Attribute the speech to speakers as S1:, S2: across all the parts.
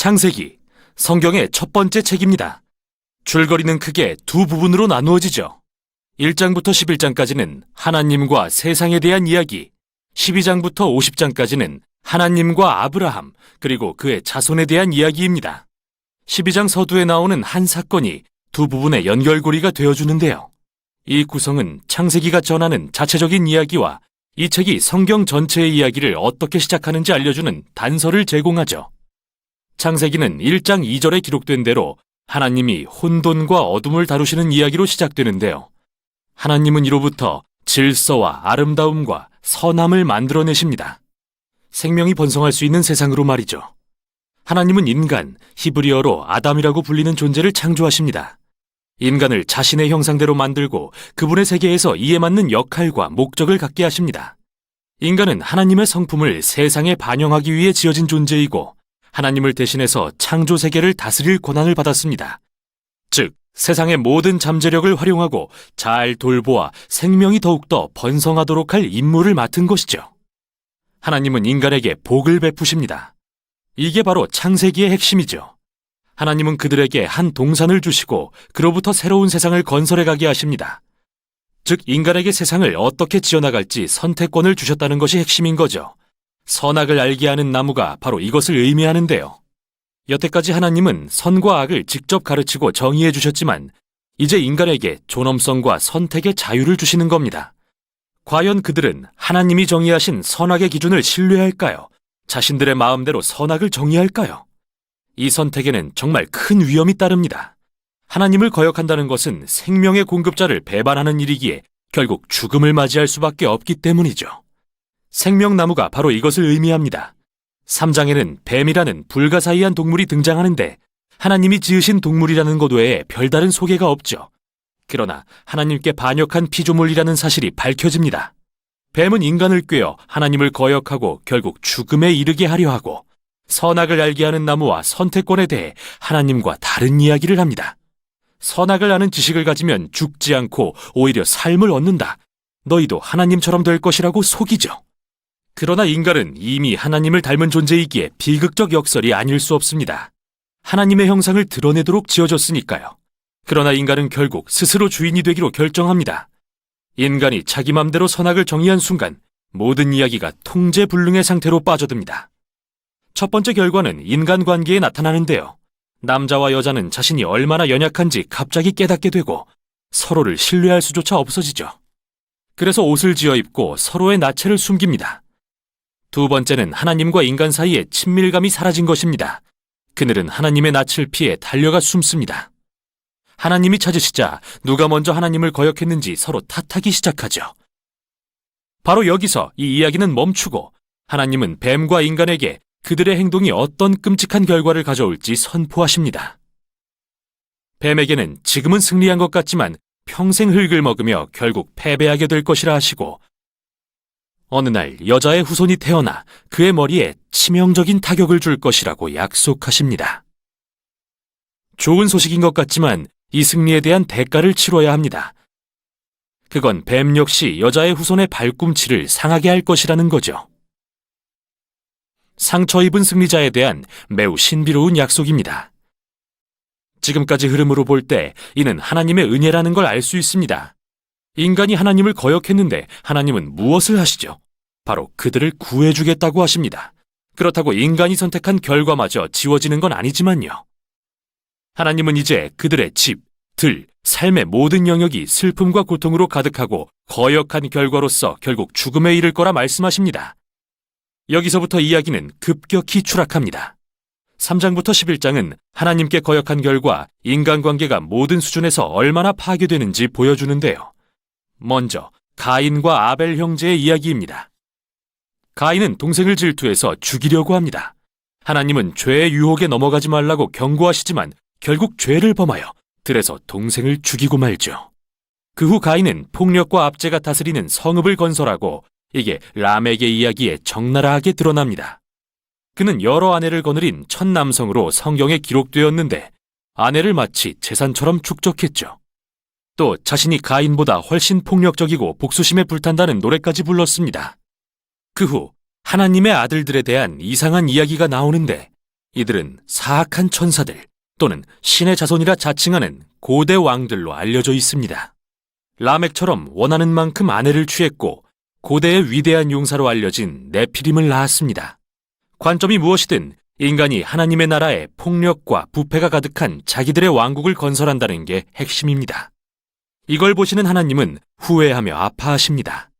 S1: 창세기, 성경의 첫 번째 책입니다. 줄거리는 크게 두 부분으로 나누어지죠. 1장부터 11장까지는 하나님과 세상에 대한 이야기, 12장부터 50장까지는 하나님과 아브라함 그리고 그의 자손에 대한 이야기입니다. 12장 서두에 나오는 한 사건이 두 부분의 연결고리가 되어주는데요. 이 구성은 창세기가 전하는 자체적인 이야기와 이 책이 성경 전체의 이야기를 어떻게 시작하는지 알려주는 단서를 제공하죠. 창세기는 1장 2절에 기록된 대로 하나님이 혼돈과 어둠을 다루시는 이야기로 시작되는데요. 하나님은 이로부터 질서와 아름다움과 선함을 만들어내십니다. 생명이 번성할 수 있는 세상으로 말이죠. 하나님은 인간, 히브리어로 아담이라고 불리는 존재를 창조하십니다. 인간을 자신의 형상대로 만들고 그분의 세계에서 이에 맞는 역할과 목적을 갖게 하십니다. 인간은 하나님의 성품을 세상에 반영하기 위해 지어진 존재이고 하나님을 대신해서 창조 세계를 다스릴 권한을 받았습니다. 즉, 세상의 모든 잠재력을 활용하고 잘 돌보아 생명이 더욱더 번성하도록 할 임무를 맡은 것이죠. 하나님은 인간에게 복을 베푸십니다. 이게 바로 창세기의 핵심이죠. 하나님은 그들에게 한 동산을 주시고 그로부터 새로운 세상을 건설해 가게 하십니다. 즉, 인간에게 세상을 어떻게 지어나갈지 선택권을 주셨다는 것이 핵심인 거죠. 선악을 알게 하는 나무가 바로 이것을 의미하는데요. 여태까지 하나님은 선과 악을 직접 가르치고 정의해 주셨지만 이제 인간에게 존엄성과 선택의 자유를 주시는 겁니다. 과연 그들은 하나님이 정의하신 선악의 기준을 신뢰할까요? 자신들의 마음대로 선악을 정의할까요? 이 선택에는 정말 큰 위험이 따릅니다. 하나님을 거역한다는 것은 생명의 공급자를 배반하는 일이기에 결국 죽음을 맞이할 수밖에 없기 때문이죠. 생명나무가 바로 이것을 의미합니다. 3장에는 뱀이라는 불가사의한 동물이 등장하는데 하나님이 지으신 동물이라는 것 외에 별다른 소개가 없죠. 그러나 하나님께 반역한 피조물이라는 사실이 밝혀집니다. 뱀은 인간을 꾀어 하나님을 거역하고 결국 죽음에 이르게 하려 하고 선악을 알게 하는 나무와 선택권에 대해 하나님과 다른 이야기를 합니다. 선악을 아는 지식을 가지면 죽지 않고 오히려 삶을 얻는다. 너희도 하나님처럼 될 것이라고 속이죠. 그러나 인간은 이미 하나님을 닮은 존재이기에 비극적 역설이 아닐 수 없습니다. 하나님의 형상을 드러내도록 지어졌으니까요. 그러나 인간은 결국 스스로 주인이 되기로 결정합니다. 인간이 자기 맘대로 선악을 정의한 순간 모든 이야기가 통제불능의 상태로 빠져듭니다. 첫 번째 결과는 인간관계에 나타나는데요. 남자와 여자는 자신이 얼마나 연약한지 갑자기 깨닫게 되고 서로를 신뢰할 수조차 없어지죠. 그래서 옷을 지어 입고 서로의 나체를 숨깁니다. 두 번째는 하나님과 인간 사이에 친밀감이 사라진 것입니다. 그들은 하나님의 낯을 피해 달려가 숨습니다. 하나님이 찾으시자 누가 먼저 하나님을 거역했는지 서로 탓하기 시작하죠. 바로 여기서 이 이야기는 멈추고 하나님은 뱀과 인간에게 그들의 행동이 어떤 끔찍한 결과를 가져올지 선포하십니다. 뱀에게는 지금은 승리한 것 같지만 평생 흙을 먹으며 결국 패배하게 될 것이라 하시고 어느 날 여자의 후손이 태어나 그의 머리에 치명적인 타격을 줄 것이라고 약속하십니다. 좋은 소식인 것 같지만 이 승리에 대한 대가를 치러야 합니다. 그건 뱀 역시 여자의 후손의 발꿈치를 상하게 할 것이라는 거죠. 상처 입은 승리자에 대한 매우 신비로운 약속입니다. 지금까지 흐름으로 볼 때 이는 하나님의 은혜라는 걸 알 수 있습니다. 인간이 하나님을 거역했는데 하나님은 무엇을 하시죠? 바로 그들을 구해주겠다고 하십니다. 그렇다고 인간이 선택한 결과마저 지워지는 건 아니지만요. 하나님은 이제 그들의 집, 들, 삶의 모든 영역이 슬픔과 고통으로 가득하고 거역한 결과로서 결국 죽음에 이를 거라 말씀하십니다. 여기서부터 이야기는 급격히 추락합니다. 3장부터 11장은 하나님께 거역한 결과 인간관계가 모든 수준에서 얼마나 파괴되는지 보여주는데요. 먼저 가인과 아벨 형제의 이야기입니다. 가인은 동생을 질투해서 죽이려고 합니다. 하나님은 죄의 유혹에 넘어가지 말라고 경고하시지만 결국 죄를 범하여 들에서 동생을 죽이고 말죠. 그 후 가인은 폭력과 압제가 다스리는 성읍을 건설하고 이게 라멕의 이야기에 적나라하게 드러납니다. 그는 여러 아내를 거느린 첫 남성으로 성경에 기록되었는데 아내를 마치 재산처럼 축적했죠. 또 자신이 가인보다 훨씬 폭력적이고 복수심에 불탄다는 노래까지 불렀습니다. 그 후 하나님의 아들들에 대한 이상한 이야기가 나오는데 이들은 사악한 천사들 또는 신의 자손이라 자칭하는 고대 왕들로 알려져 있습니다. 라멕처럼 원하는 만큼 아내를 취했고 고대의 위대한 용사로 알려진 네피림을 낳았습니다. 관점이 무엇이든 인간이 하나님의 나라에 폭력과 부패가 가득한 자기들의 왕국을 건설한다는 게 핵심입니다. 이걸 보시는 하나님은 후회하며 아파하십니다.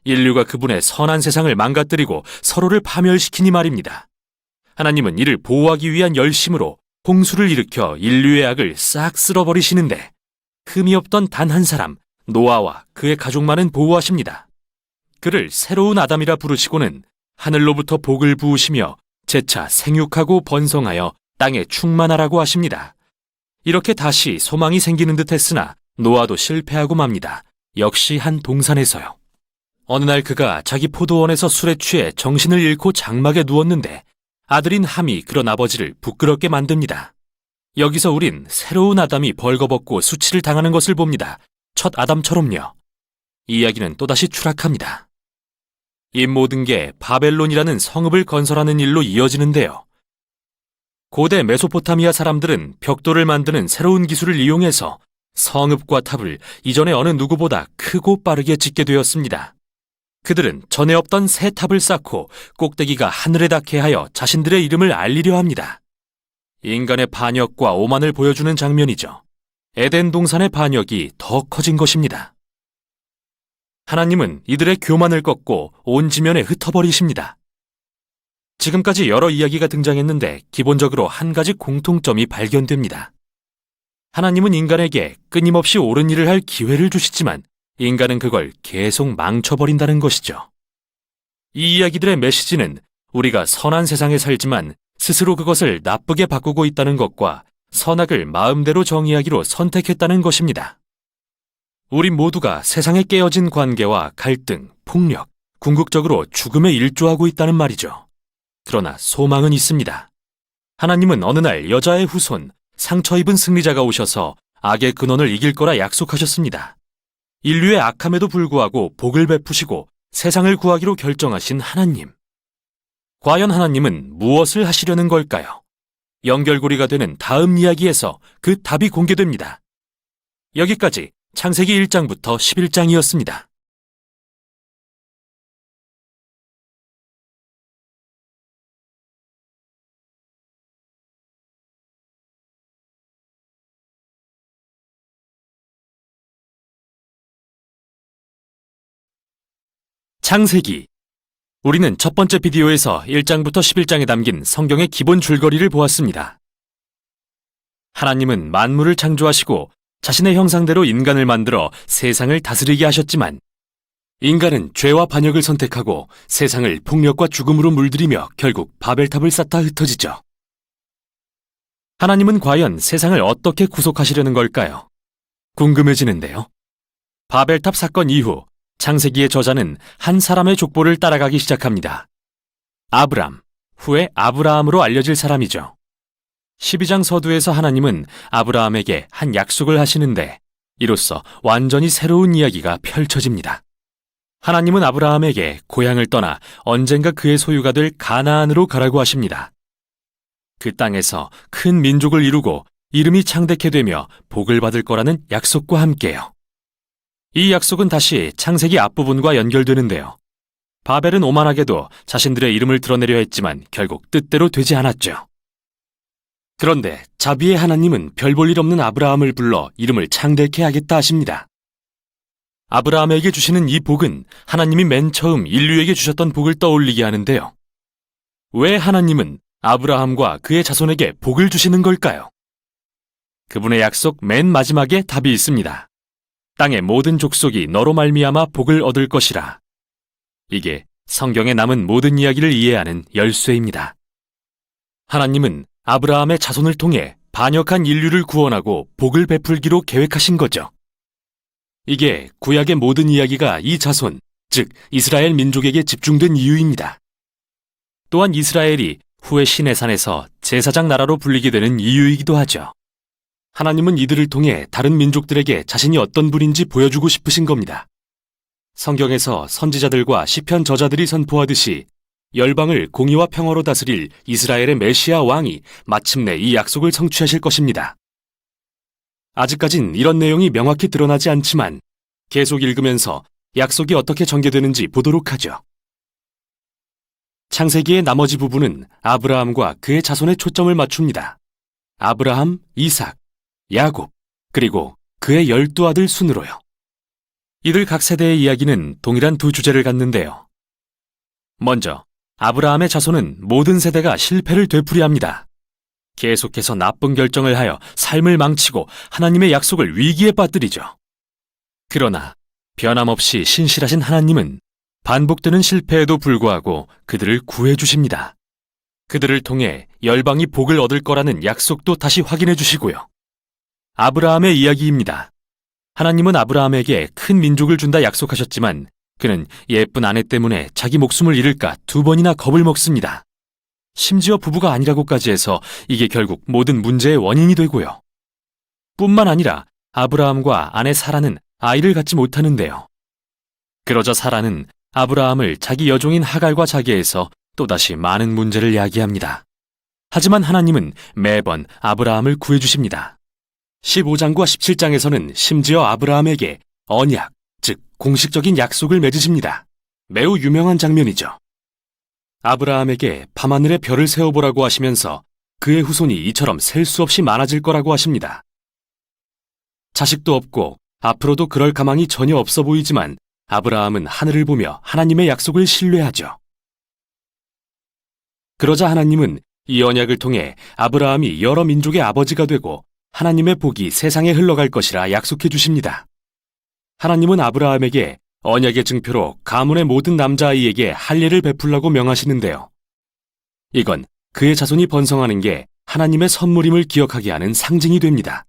S1: 인류가 그분의 선한 세상을 망가뜨리고 서로를 파멸시키니 말입니다. 하나님은 이를 보호하기 위한 열심으로 홍수를 일으켜 인류의 악을 싹 쓸어버리시는데 흠이 없던 단 한 사람, 노아와 그의 가족만은 보호하십니다. 그를 새로운 아담이라 부르시고는 하늘로부터 복을 부으시며 재차 생육하고 번성하여 땅에 충만하라고 하십니다. 이렇게 다시 소망이 생기는 듯 했으나 노아도 실패하고 맙니다. 역시 한 동산에서요. 어느 날 그가 자기 포도원에서 술에 취해 정신을 잃고 장막에 누웠는데 아들인 함이 그런 아버지를 부끄럽게 만듭니다. 여기서 우린 새로운 아담이 벌거벗고 수치를 당하는 것을 봅니다. 첫 아담처럼요. 이 이야기는 또다시 추락합니다. 이 모든 게 바벨론이라는 성읍을 건설하는 일로 이어지는데요. 고대 메소포타미아 사람들은 벽돌을 만드는 새로운 기술을 이용해서 성읍과 탑을 이전의 어느 누구보다 크고 빠르게 짓게 되었습니다. 그들은 전에 없던 새 탑을 쌓고 꼭대기가 하늘에 닿게 하여 자신들의 이름을 알리려 합니다. 인간의 반역과 오만을 보여주는 장면이죠. 에덴 동산의 반역이 더 커진 것입니다. 하나님은 이들의 교만을 꺾고 온 지면에 흩어버리십니다. 지금까지 여러 이야기가 등장했는데 기본적으로 한 가지 공통점이 발견됩니다. 하나님은 인간에게 끊임없이 옳은 일을 할 기회를 주시지만 인간은 그걸 계속 망쳐버린다는 것이죠. 이 이야기들의 메시지는 우리가 선한 세상에 살지만 스스로 그것을 나쁘게 바꾸고 있다는 것과 선악을 마음대로 정의하기로 선택했다는 것입니다. 우리 모두가 세상에 깨어진 관계와 갈등, 폭력, 궁극적으로 죽음에 일조하고 있다는 말이죠. 그러나 소망은 있습니다. 하나님은 어느 날 여자의 후손, 상처 입은 승리자가 오셔서 악의 근원을 이길 거라 약속하셨습니다. 인류의 악함에도 불구하고 복을 베푸시고 세상을 구하기로 결정하신 하나님. 과연 하나님은 무엇을 하시려는 걸까요? 연결고리가 되는 다음 이야기에서 그 답이 공개됩니다. 여기까지 창세기 1장부터 11장이었습니다. 창세기. 우리는 첫 번째 비디오에서 1장부터 11장에 담긴 성경의 기본 줄거리를 보았습니다. 하나님은 만물을 창조하시고 자신의 형상대로 인간을 만들어 세상을 다스리게 하셨지만 인간은 죄와 반역을 선택하고 세상을 폭력과 죽음으로 물들이며 결국 바벨탑을 쌓다 흩어지죠. 하나님은 과연 세상을 어떻게 구속하시려는 걸까요? 궁금해지는데요. 바벨탑 사건 이후 창세기의 저자는 한 사람의 족보를 따라가기 시작합니다. 아브람, 후에 아브라함으로 알려질 사람이죠. 12장 서두에서 하나님은 아브라함에게 한 약속을 하시는데 이로써 완전히 새로운 이야기가 펼쳐집니다. 하나님은 아브라함에게 고향을 떠나 언젠가 그의 소유가 될 가나안으로 가라고 하십니다. 그 땅에서 큰 민족을 이루고 이름이 창대케 되며 복을 받을 거라는 약속과 함께요. 이 약속은 다시 창세기 앞부분과 연결되는데요. 바벨은 오만하게도 자신들의 이름을 드러내려 했지만 결국 뜻대로 되지 않았죠. 그런데 자비의 하나님은 별 볼 일 없는 아브라함을 불러 이름을 창대케 하겠다 하십니다. 아브라함에게 주시는 이 복은 하나님이 맨 처음 인류에게 주셨던 복을 떠올리게 하는데요. 왜 하나님은 아브라함과 그의 자손에게 복을 주시는 걸까요? 그분의 약속 맨 마지막에 답이 있습니다. 땅의 모든 족속이 너로 말미암아 복을 얻을 것이라. 이게 성경에 남은 모든 이야기를 이해하는 열쇠입니다. 하나님은 아브라함의 자손을 통해 반역한 인류를 구원하고 복을 베풀기로 계획하신 거죠. 이게 구약의 모든 이야기가 이 자손, 즉 이스라엘 민족에게 집중된 이유입니다. 또한 이스라엘이 후에 시내산에서 제사장 나라로 불리게 되는 이유이기도 하죠. 하나님은 이들을 통해 다른 민족들에게 자신이 어떤 분인지 보여주고 싶으신 겁니다. 성경에서 선지자들과 시편 저자들이 선포하듯이 열방을 공의와 평화로 다스릴 이스라엘의 메시아 왕이 마침내 이 약속을 성취하실 것입니다. 아직까진 이런 내용이 명확히 드러나지 않지만 계속 읽으면서 약속이 어떻게 전개되는지 보도록 하죠. 창세기의 나머지 부분은 아브라함과 그의 자손에 초점을 맞춥니다. 아브라함, 이삭, 야곱, 그리고 그의 12아들 순으로요. 이들 각 세대의 이야기는 동일한 두 주제를 갖는데요. 먼저 아브라함의 자손은 모든 세대가 실패를 되풀이합니다. 계속해서 나쁜 결정을 하여 삶을 망치고 하나님의 약속을 위기에 빠뜨리죠. 그러나 변함없이 신실하신 하나님은 반복되는 실패에도 불구하고 그들을 구해주십니다. 그들을 통해 열방이 복을 얻을 거라는 약속도 다시 확인해 주시고요. 아브라함의 이야기입니다. 하나님은 아브라함에게 큰 민족을 준다 약속하셨지만 그는 예쁜 아내 때문에 자기 목숨을 잃을까 2번이나 겁을 먹습니다. 심지어 부부가 아니라고까지 해서 이게 결국 모든 문제의 원인이 되고요. 뿐만 아니라 아브라함과 아내 사라는 아이를 갖지 못하는데요. 그러자 사라는 아브라함을 자기 여종인 하갈과 자기해서 또다시 많은 문제를 야기합니다. 하지만 하나님은 매번 아브라함을 구해주십니다. 15장과 17장에서는 심지어 아브라함에게 언약, 즉 공식적인 약속을 맺으십니다. 매우 유명한 장면이죠. 아브라함에게 밤하늘에 별을 세어보라고 하시면서 그의 후손이 이처럼 셀 수 없이 많아질 거라고 하십니다. 자식도 없고 앞으로도 그럴 가망이 전혀 없어 보이지만 아브라함은 하늘을 보며 하나님의 약속을 신뢰하죠. 그러자 하나님은 이 언약을 통해 아브라함이 여러 민족의 아버지가 되고 하나님의 복이 세상에 흘러갈 것이라 약속해 주십니다. 하나님은 아브라함에게 언약의 증표로 가문의 모든 남자아이에게 할례를 베풀라고 명하시는데요. 이건 그의 자손이 번성하는 게 하나님의 선물임을 기억하게 하는 상징이 됩니다.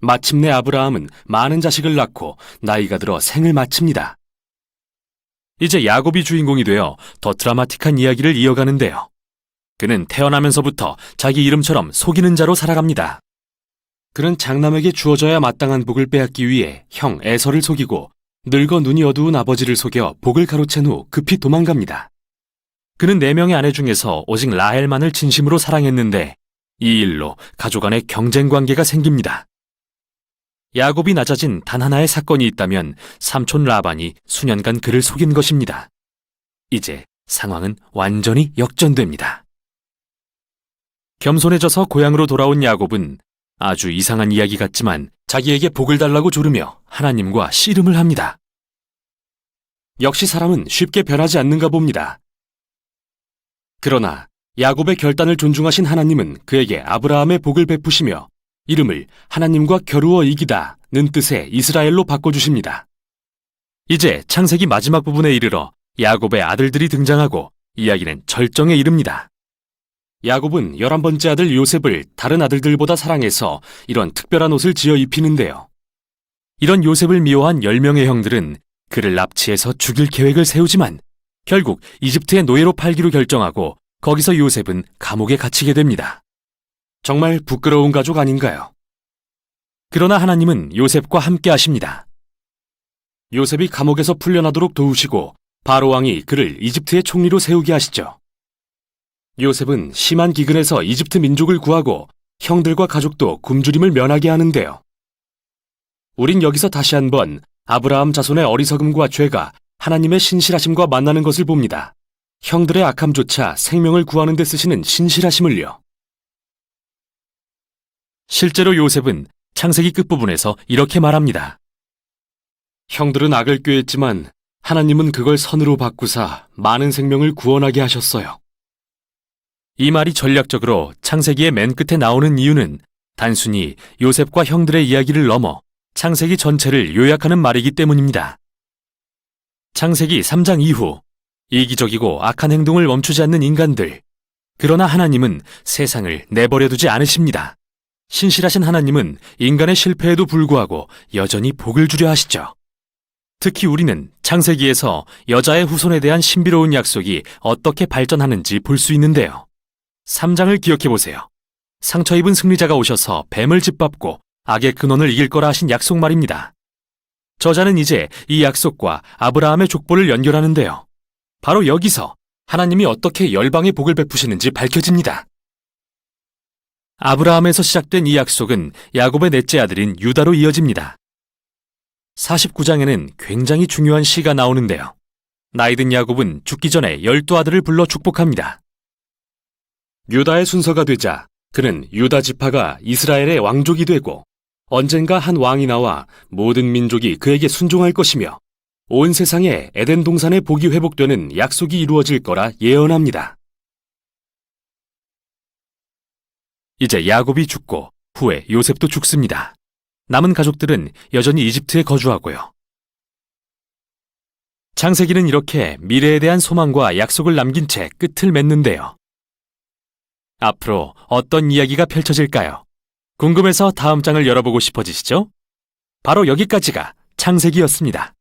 S1: 마침내 아브라함은 많은 자식을 낳고 나이가 들어 생을 마칩니다. 이제 야곱이 주인공이 되어 더 드라마틱한 이야기를 이어가는데요. 그는 태어나면서부터 자기 이름처럼 속이는 자로 살아갑니다. 그는 장남에게 주어져야 마땅한 복을 빼앗기 위해 형 에서를 속이고 늙어 눈이 어두운 아버지를 속여 복을 가로챈 후 급히 도망갑니다. 그는 4명의 아내 중에서 오직 라헬만을 진심으로 사랑했는데 이 일로 가족 간의 경쟁 관계가 생깁니다. 야곱이 낮아진 단 하나의 사건이 있다면 삼촌 라반이 수년간 그를 속인 것입니다. 이제 상황은 완전히 역전됩니다. 겸손해져서 고향으로 돌아온 야곱은 아주 이상한 이야기 같지만 자기에게 복을 달라고 조르며 하나님과 씨름을 합니다. 역시 사람은 쉽게 변하지 않는가 봅니다. 그러나 야곱의 결단을 존중하신 하나님은 그에게 아브라함의 복을 베푸시며 이름을 하나님과 겨루어 이기다는 뜻의 이스라엘로 바꿔주십니다. 이제 창세기 마지막 부분에 이르러 야곱의 아들들이 등장하고 이야기는 절정에 이릅니다. 야곱은 11번째 아들 요셉을 다른 아들들보다 사랑해서 이런 특별한 옷을 지어 입히는데요. 이런 요셉을 미워한 10명의 형들은 그를 납치해서 죽일 계획을 세우지만 결국 이집트의 노예로 팔기로 결정하고 거기서 요셉은 감옥에 갇히게 됩니다. 정말 부끄러운 가족 아닌가요? 그러나 하나님은 요셉과 함께 하십니다. 요셉이 감옥에서 풀려나도록 도우시고 바로 왕이 그를 이집트의 총리로 세우게 하시죠. 요셉은 심한 기근에서 이집트 민족을 구하고 형들과 가족도 굶주림을 면하게 하는데요. 우린 여기서 다시 한번 아브라함 자손의 어리석음과 죄가 하나님의 신실하심과 만나는 것을 봅니다. 형들의 악함조차 생명을 구하는 데 쓰시는 신실하심을요. 실제로 요셉은 창세기 끝부분에서 이렇게 말합니다. 형들은 악을 꾀했지만 하나님은 그걸 선으로 바꾸사 많은 생명을 구원하게 하셨어요. 이 말이 전략적으로 창세기의 맨 끝에 나오는 이유는 단순히 요셉과 형들의 이야기를 넘어 창세기 전체를 요약하는 말이기 때문입니다. 창세기 3장 이후 이기적이고 악한 행동을 멈추지 않는 인간들, 그러나 하나님은 세상을 내버려두지 않으십니다. 신실하신 하나님은 인간의 실패에도 불구하고 여전히 복을 주려 하시죠. 특히 우리는 창세기에서 여자의 후손에 대한 신비로운 약속이 어떻게 발전하는지 볼 수 있는데요. 3장을 기억해 보세요. 상처 입은 승리자가 오셔서 뱀을 짓밟고 악의 근원을 이길 거라 하신 약속 말입니다. 저자는 이제 이 약속과 아브라함의 족보를 연결하는데요. 바로 여기서 하나님이 어떻게 열방의 복을 베푸시는지 밝혀집니다. 아브라함에서 시작된 이 약속은 야곱의 넷째 아들인 유다로 이어집니다. 49장에는 굉장히 중요한 시가 나오는데요. 나이든 야곱은 죽기 전에 12아들을 불러 축복합니다. 유다의 순서가 되자 그는 유다 지파가 이스라엘의 왕족이 되고 언젠가 한 왕이 나와 모든 민족이 그에게 순종할 것이며 온 세상에 에덴 동산의 복이 회복되는 약속이 이루어질 거라 예언합니다. 이제 야곱이 죽고 후에 요셉도 죽습니다. 남은 가족들은 여전히 이집트에 거주하고요. 창세기는 이렇게 미래에 대한 소망과 약속을 남긴 채 끝을 맺는데요. 앞으로 어떤 이야기가 펼쳐질까요? 궁금해서 다음 장을 열어보고 싶어지시죠? 바로 여기까지가 창세기였습니다.